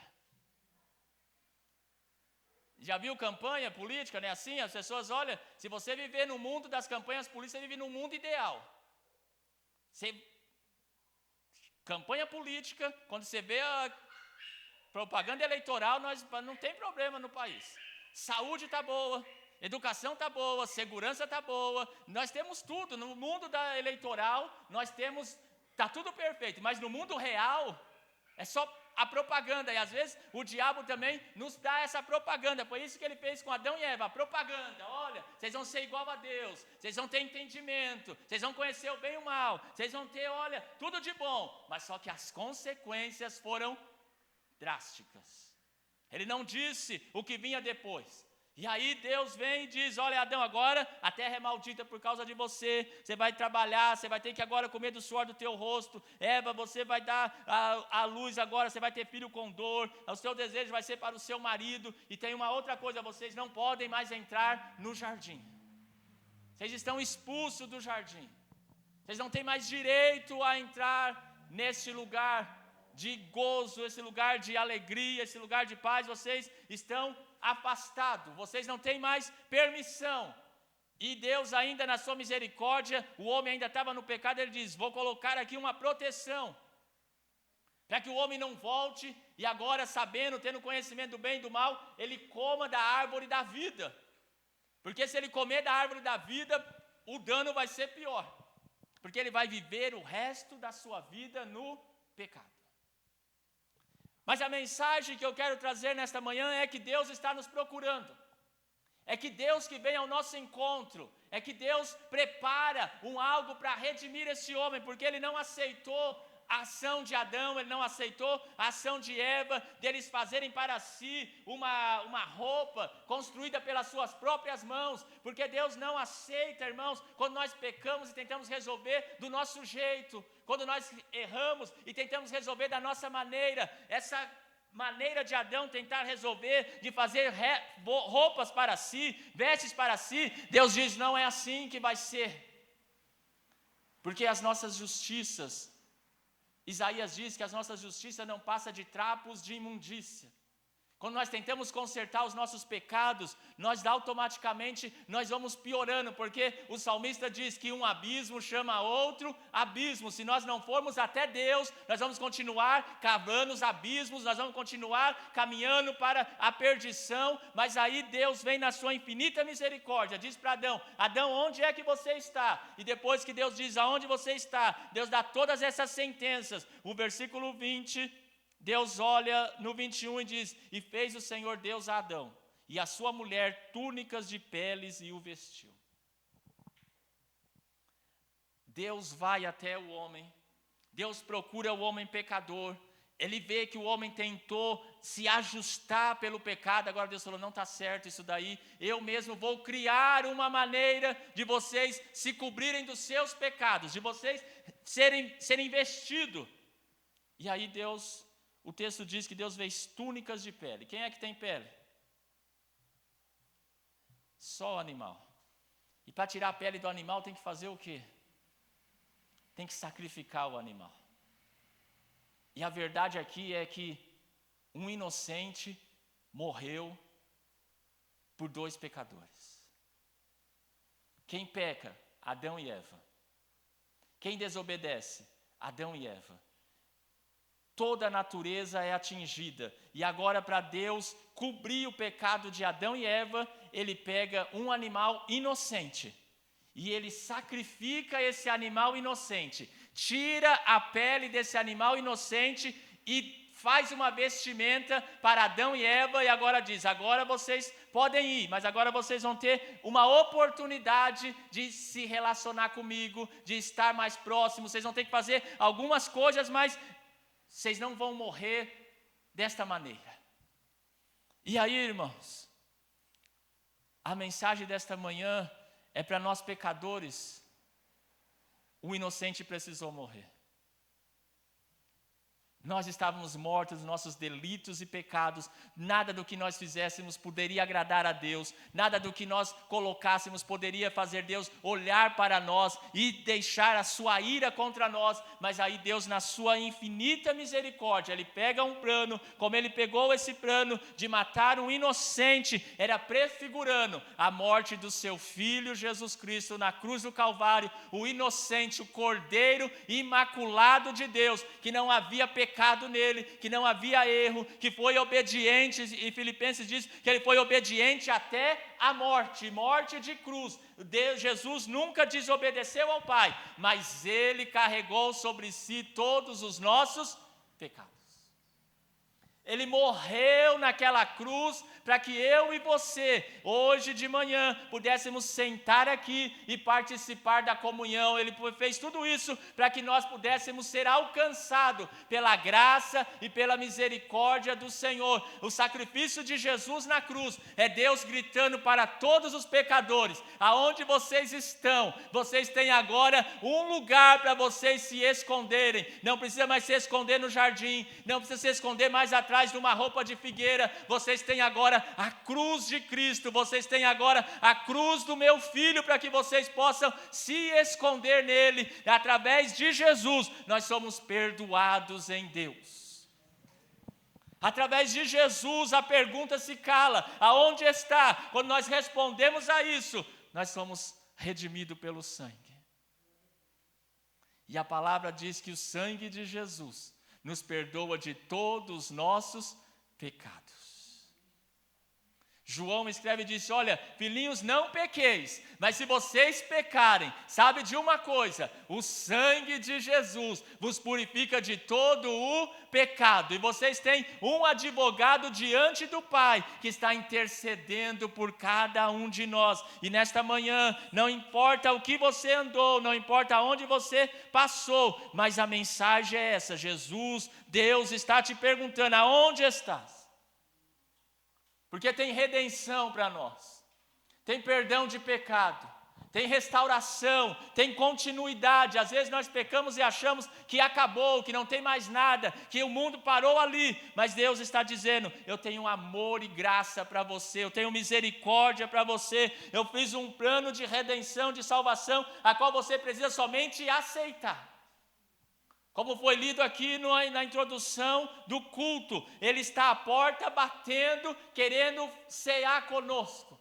Já viu campanha política, não é assim? As pessoas, olha, se você viver no mundo das campanhas políticas, você vive no mundo ideal. Campanha política, quando você vê a propaganda eleitoral, não tem problema no país. Saúde está boa, educação está boa, segurança está boa, nós temos tudo. No mundo eleitoral, nós temos, está tudo perfeito, mas no mundo real, é só a propaganda, e às vezes o diabo também nos dá essa propaganda. Foi isso que ele fez com Adão e Eva, a propaganda. Olha, vocês vão ser igual a Deus, vocês vão ter entendimento, vocês vão conhecer o bem e o mal, vocês vão ter, olha, tudo de bom. Mas só que as consequências foram drásticas. Ele não disse o que vinha depois. E aí Deus vem e diz: olha, Adão, agora a terra é maldita por causa de você. Você vai trabalhar, você vai ter que agora comer do suor do teu rosto. Eva, você vai dar a luz agora, você vai ter filho com dor. O seu desejo vai ser para o seu marido. E tem uma outra coisa: vocês não podem mais entrar no jardim. Vocês estão expulsos do jardim. Vocês não têm mais direito a entrar nesse lugar de gozo, esse lugar de alegria, esse lugar de paz. Vocês estão afastado, vocês não têm mais permissão. E Deus ainda na sua misericórdia, o homem ainda estava no pecado, ele diz: vou colocar aqui uma proteção, para que o homem não volte, e agora sabendo, tendo conhecimento do bem e do mal, ele coma da árvore da vida. Porque se ele comer da árvore da vida, o dano vai ser pior, porque ele vai viver o resto da sua vida no pecado. Mas a mensagem que eu quero trazer nesta manhã é que Deus está nos procurando. É que Deus que vem ao nosso encontro. É que Deus prepara algo para redimir esse homem, porque ele não aceitou a ação de Adão, ele não aceitou a ação de Eva, deles fazerem para si uma roupa construída pelas suas próprias mãos, porque Deus não aceita, irmãos, quando nós pecamos e tentamos resolver do nosso jeito, quando nós erramos e tentamos resolver da nossa maneira. Essa maneira de Adão tentar resolver, de fazer roupas para si, vestes para si. Deus diz, não é assim que vai ser. Porque as nossas justiças, Isaías diz que as nossas justiças não passam de trapos de imundícia. Quando nós tentamos consertar os nossos pecados, nós automaticamente vamos piorando, porque o salmista diz que um abismo chama outro abismo. Se nós não formos até Deus, nós vamos continuar cavando os abismos, nós vamos continuar caminhando para a perdição, mas aí Deus vem na sua infinita misericórdia, diz para Adão, Adão, onde é que você está? E depois que Deus diz aonde você está, Deus dá todas essas sentenças. O versículo 20... Deus olha no 21 e diz, e fez o Senhor Deus a Adão, e a sua mulher túnicas de peles e o vestiu. Deus vai até o homem, Deus procura o homem pecador, Ele vê que o homem tentou se ajustar pelo pecado, agora Deus falou, não está certo isso daí, eu mesmo vou criar uma maneira de vocês se cobrirem dos seus pecados, de vocês serem vestidos. E aí o texto diz que Deus fez túnicas de pele. Quem é que tem pele? Só o animal. E para tirar a pele do animal tem que fazer o quê? Tem que sacrificar o animal. E a verdade aqui é que um inocente morreu por 2 pecadores. Quem peca? Adão e Eva. Quem desobedece? Adão e Eva. Toda a natureza é atingida. E agora, para Deus cobrir o pecado de Adão e Eva, Ele pega um animal inocente. E Ele sacrifica esse animal inocente. Tira a pele desse animal inocente e faz uma vestimenta para Adão e Eva. E agora diz, agora vocês podem ir, mas agora vocês vão ter uma oportunidade de se relacionar comigo, de estar mais próximos. Vocês vão ter que fazer algumas coisas, mas vocês não vão morrer desta maneira. E aí, irmãos, a mensagem desta manhã é para nós pecadores. O inocente precisou morrer. Nós estávamos mortos nos nossos delitos e pecados, nada do que nós fizéssemos poderia agradar a Deus, nada do que nós colocássemos poderia fazer Deus olhar para nós e deixar a sua ira contra nós, mas aí Deus, na sua infinita misericórdia, Ele pega um plano, como Ele pegou esse plano de matar um inocente, era prefigurando a morte do seu Filho Jesus Cristo na cruz do Calvário, o inocente, o Cordeiro imaculado de Deus, que não havia pecado nele, que não havia erro, que foi obediente, e Filipenses diz que ele foi obediente até a morte de cruz. Jesus nunca desobedeceu ao Pai, mas Ele carregou sobre si todos os nossos pecados. Ele morreu naquela cruz para que eu e você, hoje de manhã, pudéssemos sentar aqui e participar da comunhão. Ele fez tudo isso para que nós pudéssemos ser alcançados pela graça e pela misericórdia do Senhor. O sacrifício de Jesus na cruz é Deus gritando para todos os pecadores, aonde vocês estão, vocês têm agora um lugar para vocês se esconderem. Não precisa mais se esconder no jardim, não precisa se esconder mais atrás de uma roupa de figueira. Vocês têm agora a cruz de Cristo, vocês têm agora a cruz do meu Filho, para que vocês possam se esconder nele. Através de Jesus nós somos perdoados em Deus. Através de Jesus a pergunta se cala, aonde está? Quando nós respondemos a isso, nós somos redimidos pelo sangue. E a palavra diz que o sangue de Jesus nos perdoa de todos os nossos pecados. João escreve e diz, olha, filhinhos, não pequeis, mas se vocês pecarem, sabe de uma coisa, o sangue de Jesus vos purifica de todo o pecado, e vocês têm um advogado diante do Pai, que está intercedendo por cada um de nós. E nesta manhã, não importa o que você andou, não importa onde você passou, mas a mensagem é essa, Jesus, Deus está te perguntando, aonde estás? Porque tem redenção para nós, tem perdão de pecado, tem restauração, tem continuidade. Às vezes nós pecamos e achamos que acabou, que não tem mais nada, que o mundo parou ali. Mas Deus está dizendo, eu tenho amor e graça para você, eu tenho misericórdia para você. Eu fiz um plano de redenção, de salvação, a qual você precisa somente aceitar. Como foi lido aqui na introdução do culto, Ele está à porta batendo, querendo cear conosco.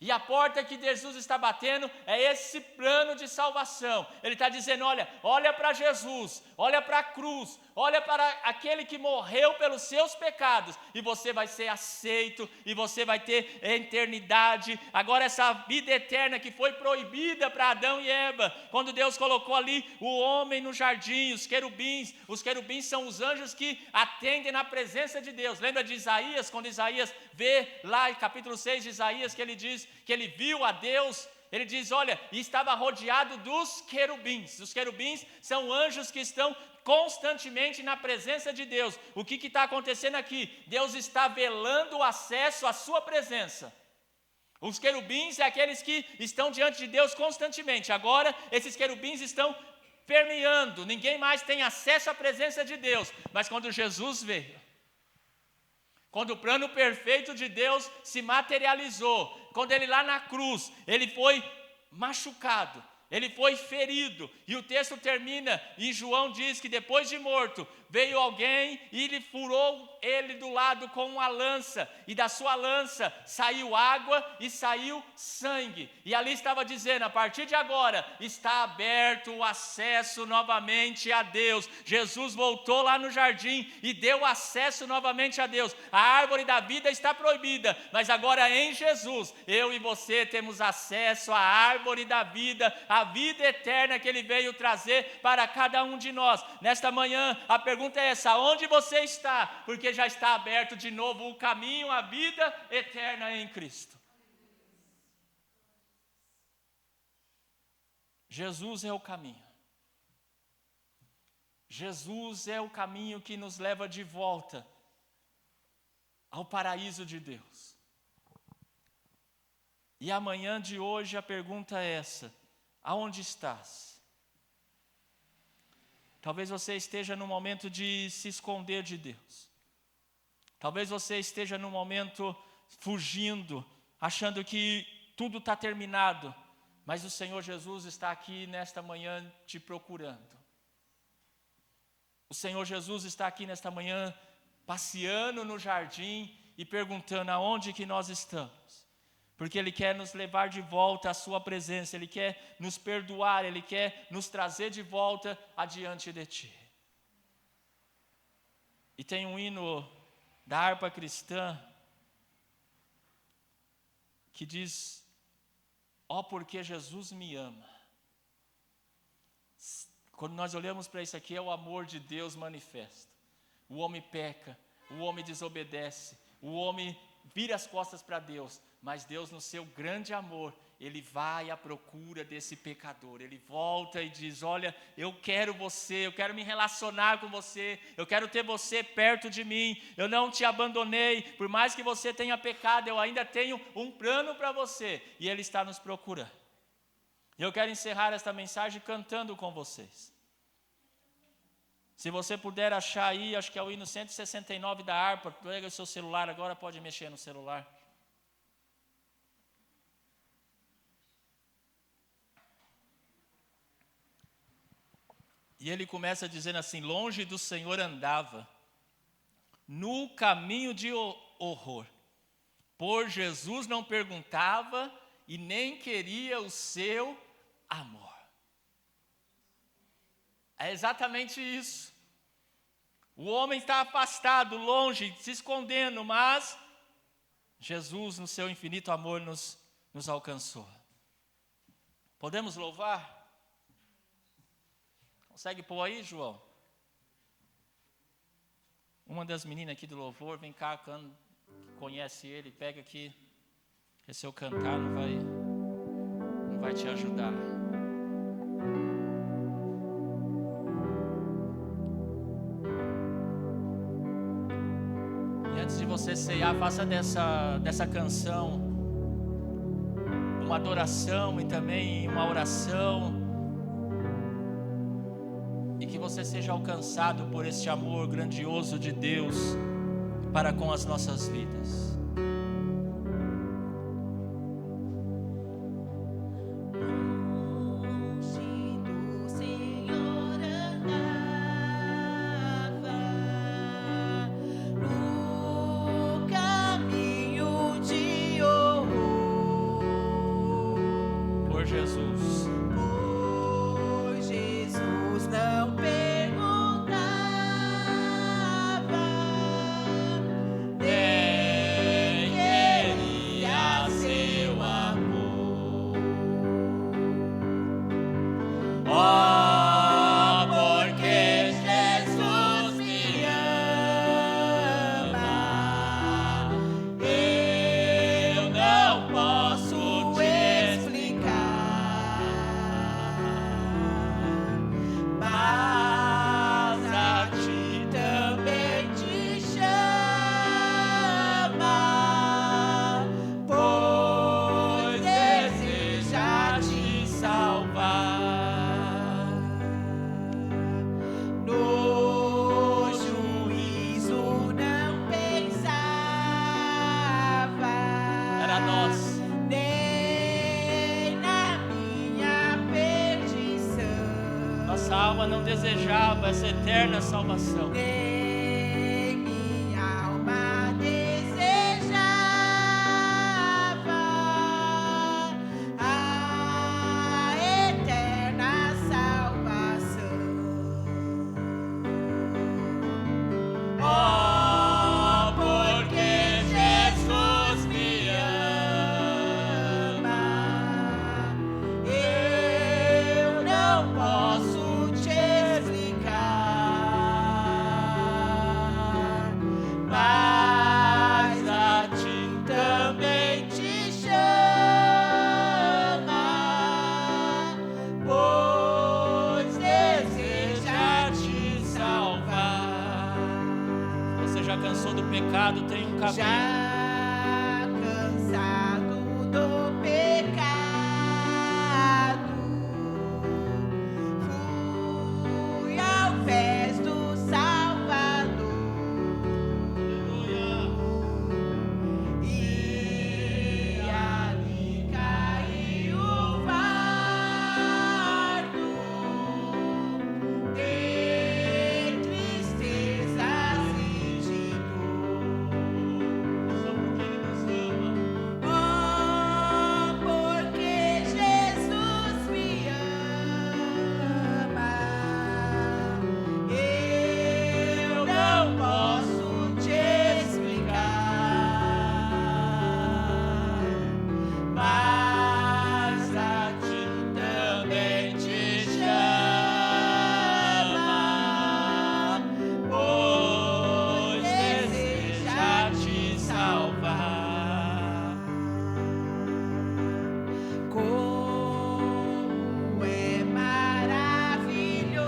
E a porta que Jesus está batendo é esse plano de salvação. Ele está dizendo, olha para Jesus, olha para a cruz, olha para aquele que morreu pelos seus pecados, e você vai ser aceito, e você vai ter eternidade. Agora essa vida eterna que foi proibida para Adão e Eva, quando Deus colocou ali o homem no jardim, os querubins são os anjos que atendem na presença de Deus. Lembra de Isaías, quando Isaías vê lá em capítulo 6 de Isaías, que ele diz que ele viu a Deus, ele diz, e estava rodeado dos querubins. Os querubins são anjos que estão constantemente na presença de Deus. O que está acontecendo aqui? Deus está velando o acesso à sua presença. Os querubins é aqueles que estão diante de Deus constantemente. Agora, esses querubins estão permeando, ninguém mais tem acesso à presença de Deus. Mas quando Jesus veio, quando o plano perfeito de Deus se materializou, quando ele lá na cruz, ele foi machucado, ele foi ferido, e o texto termina, e João diz que depois de morto, veio alguém e lhe furou ele do lado com uma lança, e da sua lança saiu água e saiu sangue, e ali estava dizendo, a partir de agora, está aberto o acesso novamente a Deus. Jesus voltou lá no jardim e deu acesso novamente a Deus. A árvore da vida está proibida, mas agora em Jesus, eu e você temos acesso à árvore da vida, a vida eterna que Ele veio trazer para cada um de nós. Nesta manhã, a pergunta é essa, onde você está? Porque já está aberto de novo o caminho à vida eterna em Cristo. Jesus é o caminho. Jesus é o caminho que nos leva de volta ao paraíso de Deus. E amanhã de hoje a pergunta é essa, aonde estás? Talvez você esteja no momento de se esconder de Deus. Talvez você esteja no momento fugindo, achando que tudo está terminado. Mas o Senhor Jesus está aqui nesta manhã te procurando. O Senhor Jesus está aqui nesta manhã passeando no jardim e perguntando aonde que nós estamos. Porque Ele quer nos levar de volta à sua presença, Ele quer nos perdoar, Ele quer nos trazer de volta adiante de Ti. E tem um hino da harpa cristã que diz, porque Jesus me ama. Quando nós olhamos para isso aqui, é o amor de Deus manifesto. O homem peca, o homem desobedece, o homem vira as costas para Deus, mas Deus no seu grande amor, Ele vai à procura desse pecador, Ele volta e diz, eu quero você, eu quero me relacionar com você, eu quero ter você perto de mim, eu não te abandonei, por mais que você tenha pecado, eu ainda tenho um plano para você, e Ele está nos procurando. E eu quero encerrar esta mensagem cantando com vocês. Se você puder achar aí, acho que é o hino 169 da harpa, pega o seu celular agora, pode mexer no celular. E ele começa dizendo assim, longe do Senhor andava, no caminho de horror. Por Jesus não perguntava e nem queria o seu amor. É exatamente isso. O homem está afastado, longe, se escondendo, mas Jesus, no seu infinito amor, nos alcançou. Podemos louvar? Consegue pôr aí, João? Uma das meninas aqui do louvor, vem cá, conhece ele, pega aqui, que se eu cantar não vai te ajudar. E antes de você ceiar, faça dessa canção uma adoração e também uma oração, e que você seja alcançado por este amor grandioso de Deus para com as nossas vidas. Nossa alma não desejava essa eterna salvação. Cansou do pecado, tem um caminho. Já cansado do pecado, fui aos pés do Salvador. Aleluia. E ali caiu o fardo de tristezas e de porque Jesus me ama, eu não posso te explicar, mas a ti também te chama, pois deseja te salvar. Como é maravilhoso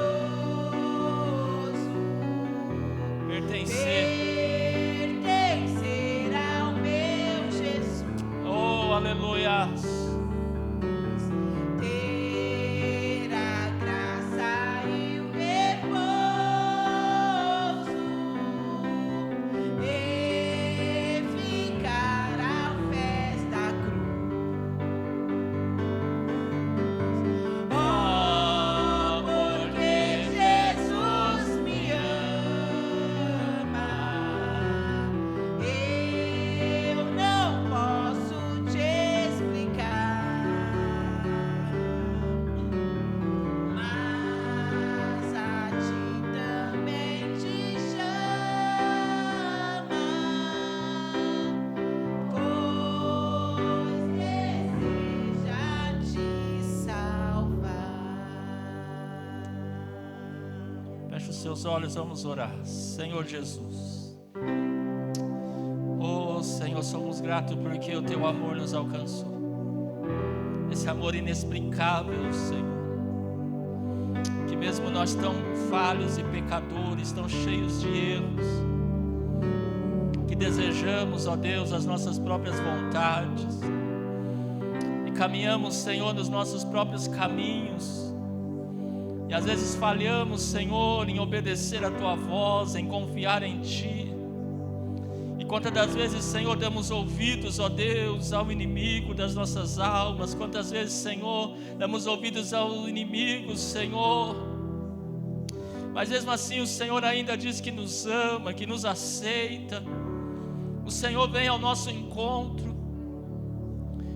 pertencer ao meu Jesus, Oh, aleluia. ter a graça e o repouso e ficar aos pés da cruz. Porque Jesus me ama, eu não posso te explicar, mas a ti também te chama, pois deseja te salvar. Feche os seus olhos, vamos orar. Senhor Jesus. Oh, Senhor, somos gratos porque o teu amor nos alcançou. Esse amor inexplicável, Senhor. Que mesmo nós tão falhos e pecadores, tão cheios de erros, que desejamos, ó Deus, as nossas próprias vontades, e caminhamos, Senhor, nos nossos próprios caminhos, e às vezes falhamos, Senhor, em obedecer a Tua voz, em confiar em Ti. E quantas das vezes, Senhor, damos ouvidos, ó Deus, ao inimigo das nossas almas. Quantas vezes, Senhor, damos ouvidos ao inimigo, Senhor. Mas mesmo assim o Senhor ainda diz que nos ama, que nos aceita. O Senhor vem ao nosso encontro.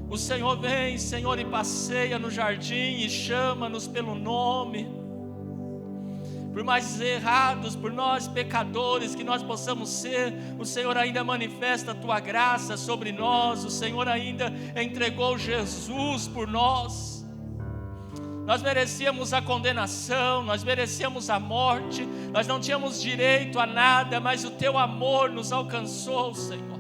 O Senhor vem, Senhor, e passeia no jardim e chama-nos pelo nome. Por mais errados, por nós pecadores que nós possamos ser, o Senhor ainda manifesta a Tua graça sobre nós. O Senhor ainda entregou Jesus por nós. Nós merecíamos a condenação, nós merecíamos a morte, nós não tínhamos direito a nada, mas o Teu amor nos alcançou, Senhor.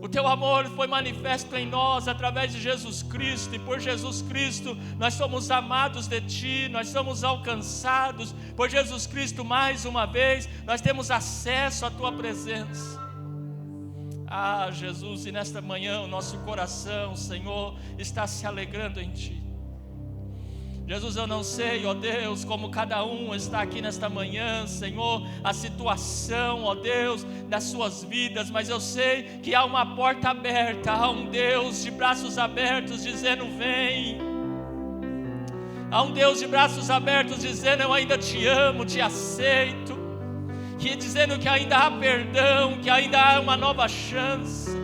O Teu amor foi manifesto em nós através de Jesus Cristo, e por Jesus Cristo nós somos amados de Ti, nós somos alcançados. Por Jesus Cristo, mais uma vez, nós temos acesso à Tua presença. Ah, Jesus, e nesta manhã o nosso coração, Senhor, está se alegrando em Ti. Jesus, eu não sei, ó Deus, como cada um está aqui nesta manhã, Senhor, a situação, ó Deus, das suas vidas, mas eu sei que há uma porta aberta, há um Deus de braços abertos dizendo: vem. Há um Deus de braços abertos dizendo: eu ainda te amo, te aceito, dizendo que ainda há perdão, que ainda há uma nova chance.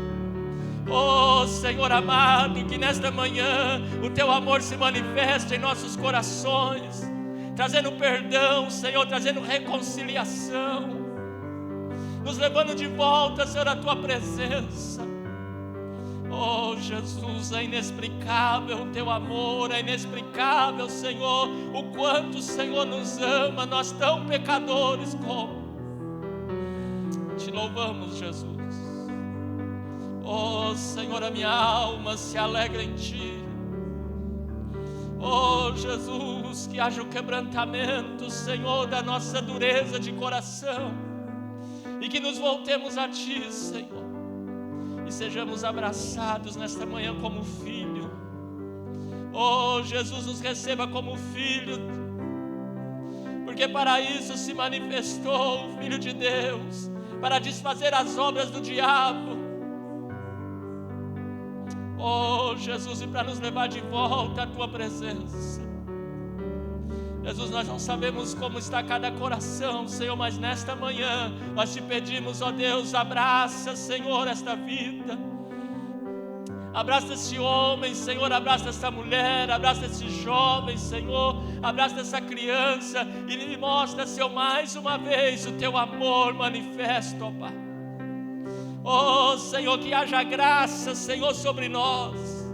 Oh Senhor amado, que nesta manhã o Teu amor se manifeste em nossos corações, trazendo perdão, Senhor, trazendo reconciliação, nos levando de volta, Senhor, à Tua presença. Oh Jesus, é inexplicável o Teu amor, é inexplicável, Senhor, o quanto o Senhor nos ama, nós tão pecadores como. Te louvamos, Jesus. Oh Senhor, a minha alma se alegra em Ti. Oh Jesus, que haja o quebrantamento, Senhor, da nossa dureza de coração, e que nos voltemos a Ti, Senhor, e sejamos abraçados nesta manhã como filho. Oh Jesus, nos receba como filho, porque para isso se manifestou o Filho de Deus, para desfazer as obras do diabo. Oh Jesus, e para nos levar de volta à Tua presença. Jesus, nós não sabemos como está cada coração, Senhor, mas nesta manhã nós Te pedimos, ó Deus, abraça, Senhor, esta vida. Abraça esse homem, Senhor, abraça essa mulher, abraça esse jovem, Senhor, abraça essa criança e lhe mostra, Senhor, mais uma vez o Teu amor manifesto, ó Pai. Oh Senhor, que haja graça, Senhor, sobre nós,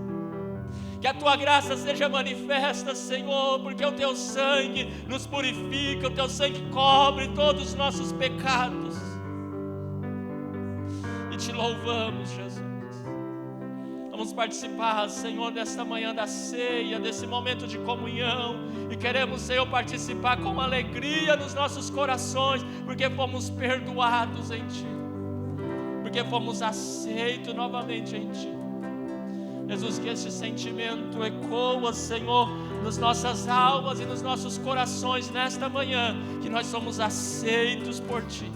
que a Tua graça seja manifesta, Senhor, porque o Teu sangue nos purifica, o Teu sangue cobre todos os nossos pecados. E Te louvamos, Jesus. Vamos participar, Senhor, desta manhã da ceia, desse momento de comunhão, e queremos, Senhor, participar com alegria nos nossos corações, porque fomos perdoados em Ti, porque fomos aceitos novamente em Ti. Jesus, que esse sentimento ecoa, Senhor, nas nossas almas e nos nossos corações nesta manhã, que nós somos aceitos por Ti.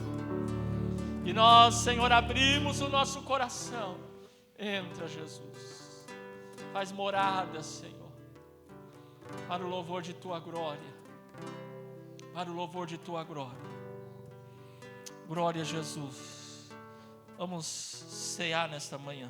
E nós, Senhor, abrimos o nosso coração. Entra, Jesus. Faz morada, Senhor, para o louvor de Tua glória. Para o louvor de Tua glória. Glória a Jesus. Vamos cear nesta manhã.